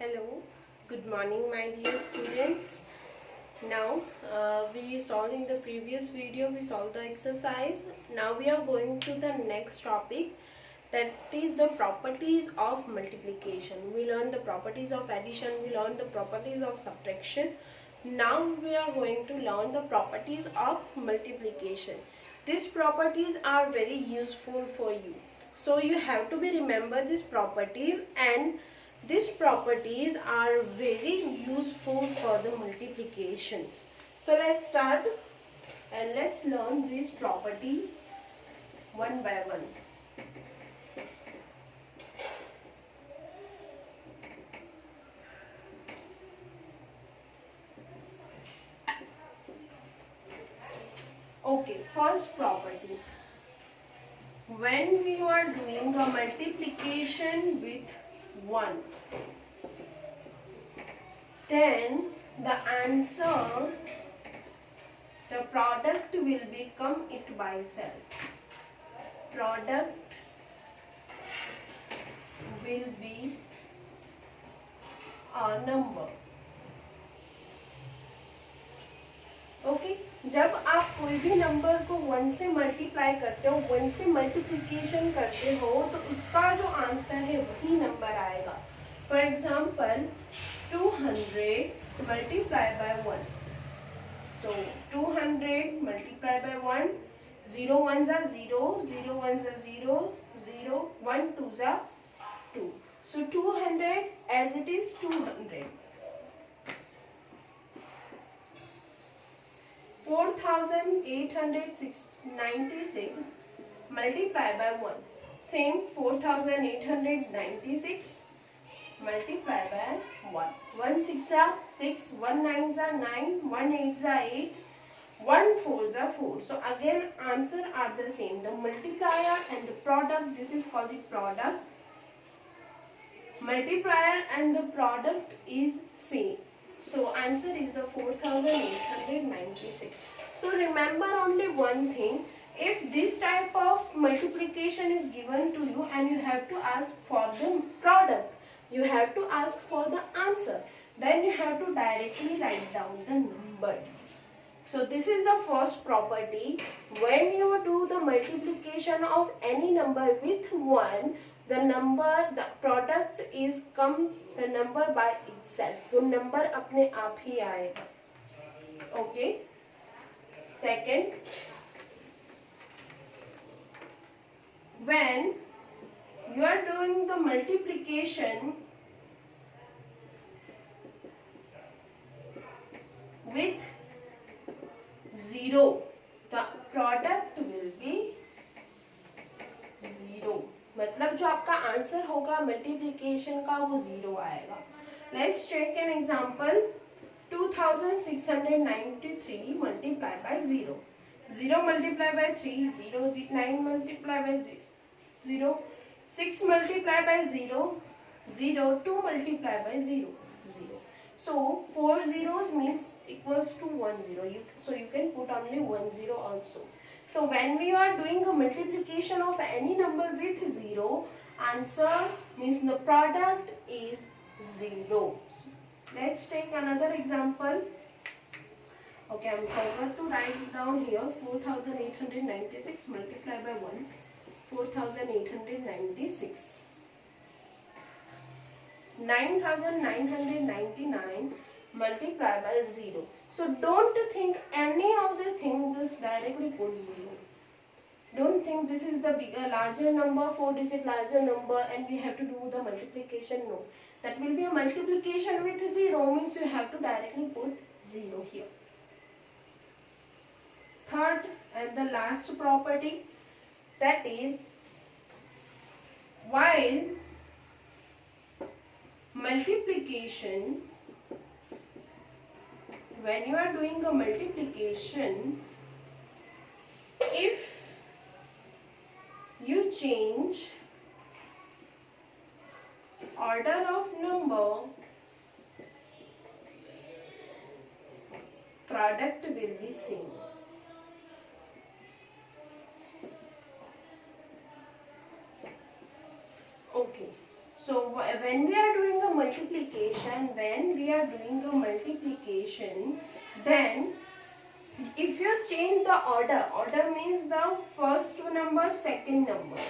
Hello, good morning my dear students. Now we solved in the previous video, we solved the exercise. Now we are going to the next topic, that is the properties of multiplication. We learned the properties of addition, we learned the properties of subtraction. Now we are going to learn the properties of multiplication. These properties are very useful for you. So you have to be remember these properties, and these properties are very useful for the multiplications. So let's start and let's learn this property one by one. Okay, first property. When we are doing a multiplication with 1, then the answer, the product will become it by itself. Product will be a number. Okay जब आप कोई भी number को 1 से multiply करते हो, 1 से multiplication करते हो, तो उसका जो आंसर है वही नंबर आएगा. For example 200 multiply by 1. So 200 multiply by 1, 0 1 जा 0, 0 1 जा 0, 0 1 2 जा 2. So 200 as it is 200. 4896 multiply by 1. Same 4896 multiply by 1. 1 6 are 6, 1 9 are 9, 1 8 are 8, 1 4 are 4. So again answer are the same. The multiplier and the product, this is called the product. Multiplier and the product is same. So answer is the 4896. So remember only one thing. If this type of multiplication is given to you and you have to ask for the product, you have to ask for the answer, then you have to directly write down the number. So this is the first property. When you do the multiplication of any number with 1, the number, the product is come the number by itself. वो number अपने आप ही आएगा. Okay. Second, when you are doing the multiplication with 0, the product will be 0. मतलब जो आपका answer होगा multiplication का वो 0 आएगा. Let's take an example. 2693 multiply by 0. 0 multiply by 3, 0, 9 multiply by 0, 6 multiply by 0, 0, 2 multiply by 0, 0. So 4 zeros means equals to 1 0. So you can put only 1 0 also. So when we are doing a multiplication of any number with 0, answer means the product is 0. So let's take another example. Okay, I'm forgot to write it down here. 4896 multiplied by 1. 4896. 9999 multiplied by 0. So don't think any of the things, just directly put 0. Don't think this is the bigger, larger number, 4-digit larger number, and we have to do the multiplication. No. That will be a multiplication with 0, means you have to directly put 0 here. Third and the last property, that is while multiplication, when you are doing a multiplication, if you change order of number, product will be same. Okay, So when we are doing a multiplication, then if you change the order means the first number, second number.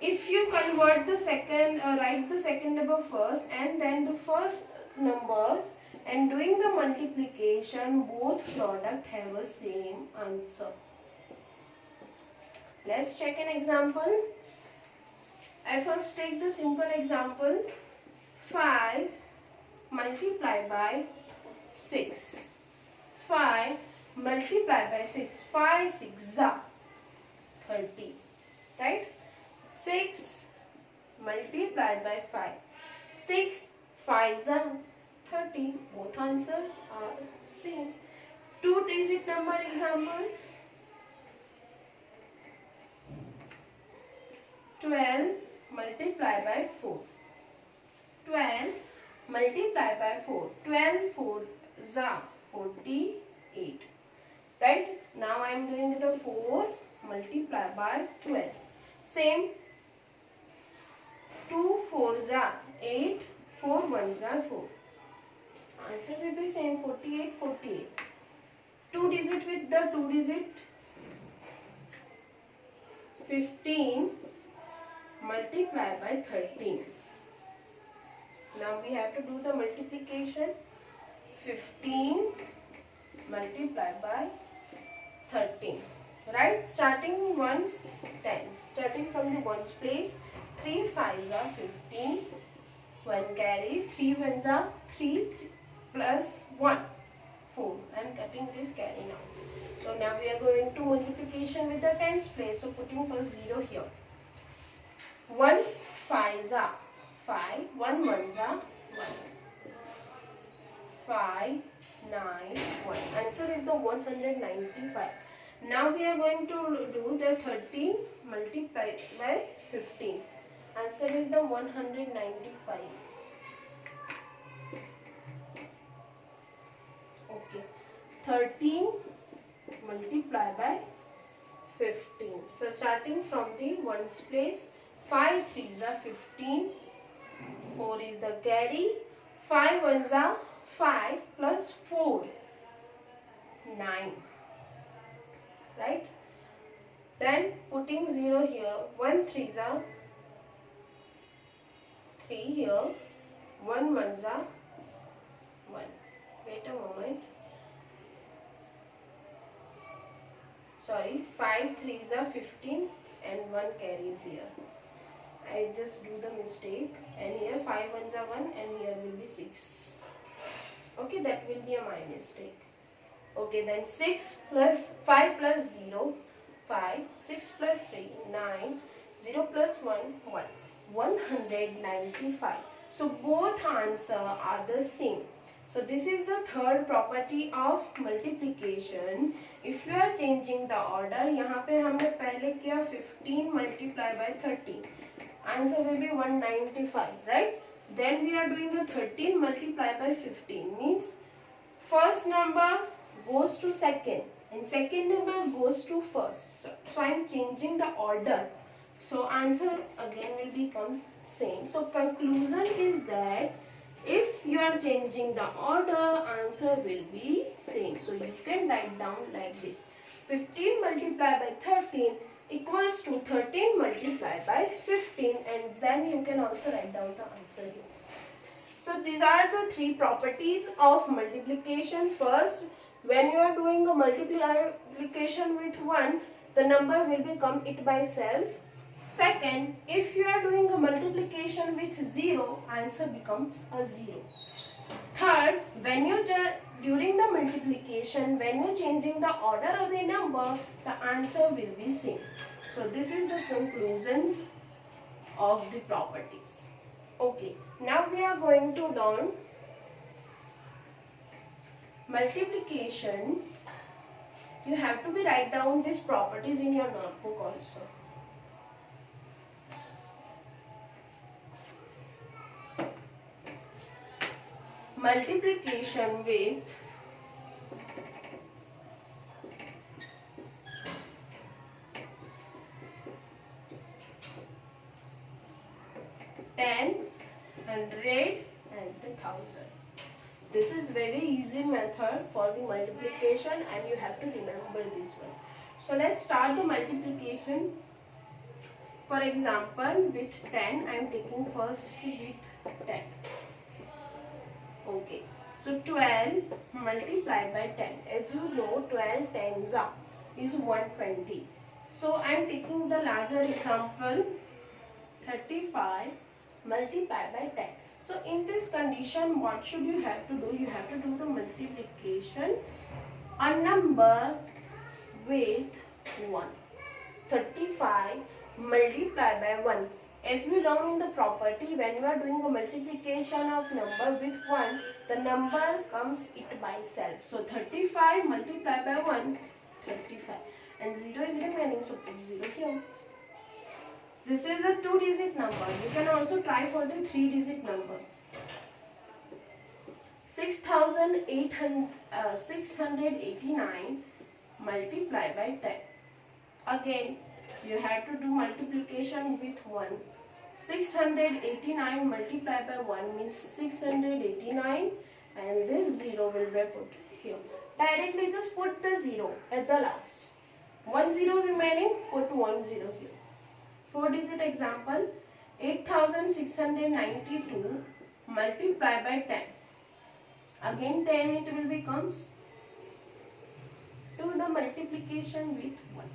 If you convert the second, write the second number first and then the first number, and doing the multiplication, both product have a same answer. Let's check an example. I first take the simple example. 5 multiplied by 6. 5 multiplied by 6. 5 6 are 30. Right? 6 multiplied by 5. 6 5 are 30. Both answers are same. 2-digit number examples. 12 multiplied by 4. 12 multiplied by 4. 12 4 is 48. Right? Now I am doing the 4 multiplied by 12. Same. 2 4s are 8. 4 1s are 4. Answer will be same, 48 48. 2 digit with the 2 digit. 15 multiplied by 13. Now we have to do the multiplication. 15 multiplied by 13. Right? Starting ones tens. Starting from the ones place. 3 5s are 15. 1 carry. 3 ones are 3 plus 1. 4. I am cutting this carry now. So now we are going to multiplication with the tens place. So putting first 0 here. 1 5s are 5. 1 1s are 1. 5 9 1. Answer is the 195. Now we are going to do the 13 multiplied by 15. Answer is the 195. Okay. 13 multiplied by 15. So starting from the ones place. 5 3s are 15. 4 is the carry. 5 1s are 5 plus 4. 9. Right? Then putting 0 here. 1 3s are 3 here. 1 1s are 1. Wait a moment. Sorry. 5 3s are 15 and 1 carries here. I just do the mistake, and here 5 1s are 1 and here will be 6. Okay, that will be my mistake. Okay, then 6 plus 5 plus 0, 5, 6 plus 3, 9, 0 plus 1, 1. 195. So both answers are the same. So this is the third property of multiplication. If you are changing the order, यहाँ पे हमने पहले किया 15 multiplied by 13. Answer will be 195, right? Then we are doing the 13 multiplied by 15. Means first number goes to second and second number goes to first. So I am changing the order. So answer again will become same. So conclusion is that if you are changing the order, answer will be same. So you can write down like this. 15 multiplied by 13 equals to 13 multiplied by 15, and then you can also write down the answer here. So these are the three properties of multiplication. First, when you are doing a multiplication with 1, the number will become it by itself. Second, if you are doing a multiplication with 0, answer becomes a 0. Third, when you during the multiplication, when you changing the order of the number, the answer will be same. So this is the conclusions of the properties. Okay, now we are going to learn multiplication. You have to write down these properties in your notebook also. Multiplication with 10 100 and the 1000. This is very easy method for the multiplication and you have to remember this one. So let's start the multiplication. For example, with 10, I am taking first with 10. Okay, so 12 multiplied by 10. As you know, 12 tens is 120. So I am taking the larger example, 35 multiplied by 10. So in this condition, what should you have to do? You have to do the multiplication on number with 1. 35 multiplied by 1. As we learn in the property, when you are doing a multiplication of number with 1, the number comes it by self. So 35 multiplied by 1, 35. And 0 is remaining, so put 0 here. This is a 2-digit number. You can also try for the 3-digit number. 689 multiplied by 10. Again, you have to do multiplication with 1. 689 multiplied by 1 means 689 and this 0 will be put here. Directly just put the 0 at the last. 1 0 remaining, put 1 0 here. 4-digit example, 8692 multiplied by 10. Again 10 it will becomes. Do the multiplication with 1.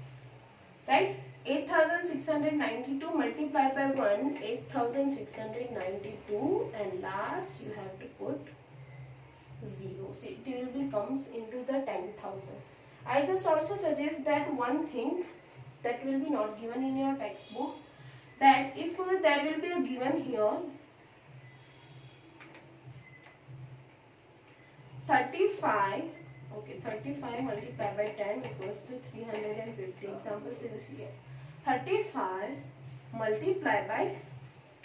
Right? 8692 multiplied by 1, 8692 and last you have to put 0. See, it will becomes into the 10,000. I just also suggest that one thing that will be not given in your textbook, that if there will be a given here 35, okay, 35 multiplied by 10 equals to 350. Example is here. 35 multiplied by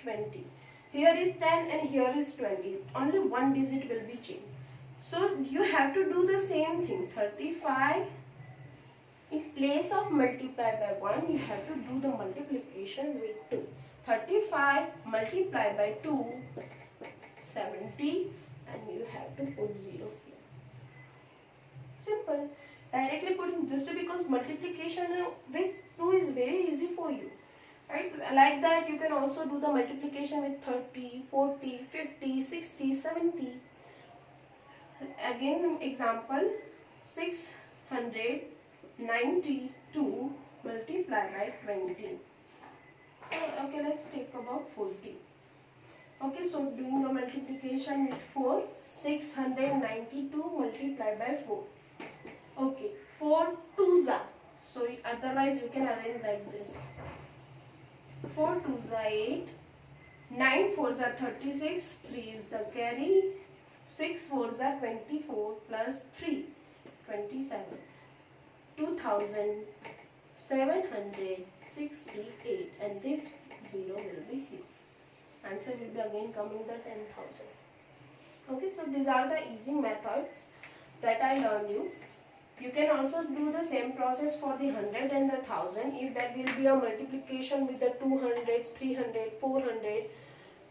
20. Here is 10 and here is 20. Only one digit will be changed. So you have to do the same thing. 35 in place of multiply by 1, you have to do the multiplication with 2. 35 multiplied by 2, 70 and you have to put 0 here. Simple. Directly putting, just because multiplication with 2 is very easy for you. Right? Like that you can also do the multiplication with 30, 40, 50, 60, 70. Again example, 692 multiplied by 20. So okay, let's take about 40. Okay, so doing the multiplication with 4, 692 multiplied by 4. Okay, 4 2s are. So otherwise you can arrange like this. 4 2s are 8, 9 4s are 36, 3 is the carry, 6 4s are 24 plus 3, 27. 2768 and this 0 will be here. Answer will be again coming the 10,000. Okay, so these are the easy methods that I learned you. You can also do the same process for the 100 and the 1000. If there will be a multiplication with the 200, 300, 400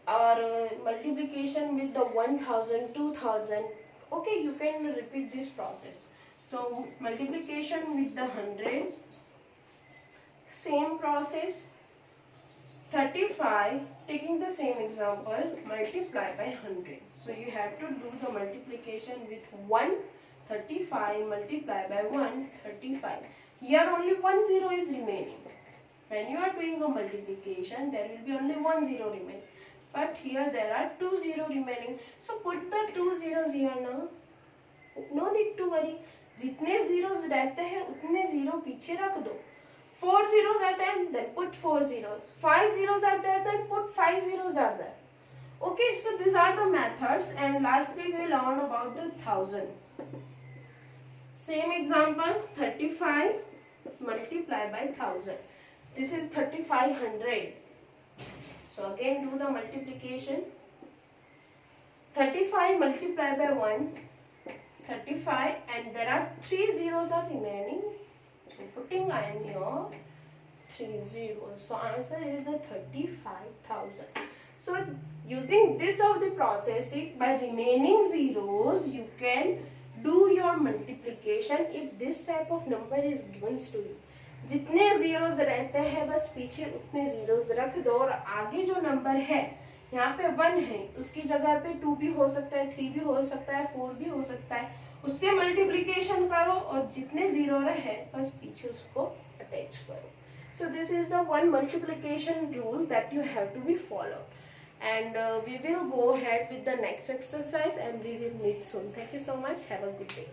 or multiplication with the 1000, 2000. Okay, you can repeat this process. So multiplication with the 100, same process. 35, taking the same example, multiply by 100. So you have to do the multiplication with 1, 35 multiplied by 1, 35. Here only 1 0 is remaining. When you are doing a multiplication, there will be only 1 0 remaining. But here there are 2 0 remaining. So put the 2 zeros here now. No need to worry. जितने zeros रहते हैं उतने 0 पीछे रख दो. 4 zeros are there, then put 4 zeros. 5 zeros are there, then put 5 zeros are there. Okay, so these are the methods, and lastly we learn about the 1000. Same example, 35 multiplied by 1000. This is 3500. So again do the multiplication. 35 multiplied by 1, 35, and there are 3 zeros are remaining. So putting I am here 3 zeros. So answer is the 35,000. So Using this of the process, by remaining zeros, you can do your multiplication if this type of number is given to you. जितने zeros रहते हैं बस पीछे उतने zeros रख दो और आगे जो नंबर है यहाँ पे 1 है उसकी जगह पे 2 भी हो सकता है, 3 भी हो सकता है, 4 भी हो सकता है, उससे मल्टीप्लिकेशन करो और जितने जीरो रहे बस पीछे उसको अटैच करो. So this is the one multiplication rule that you have to be followed. And we will go ahead with the next exercise and we will meet soon. Thank you so much. Have a good day.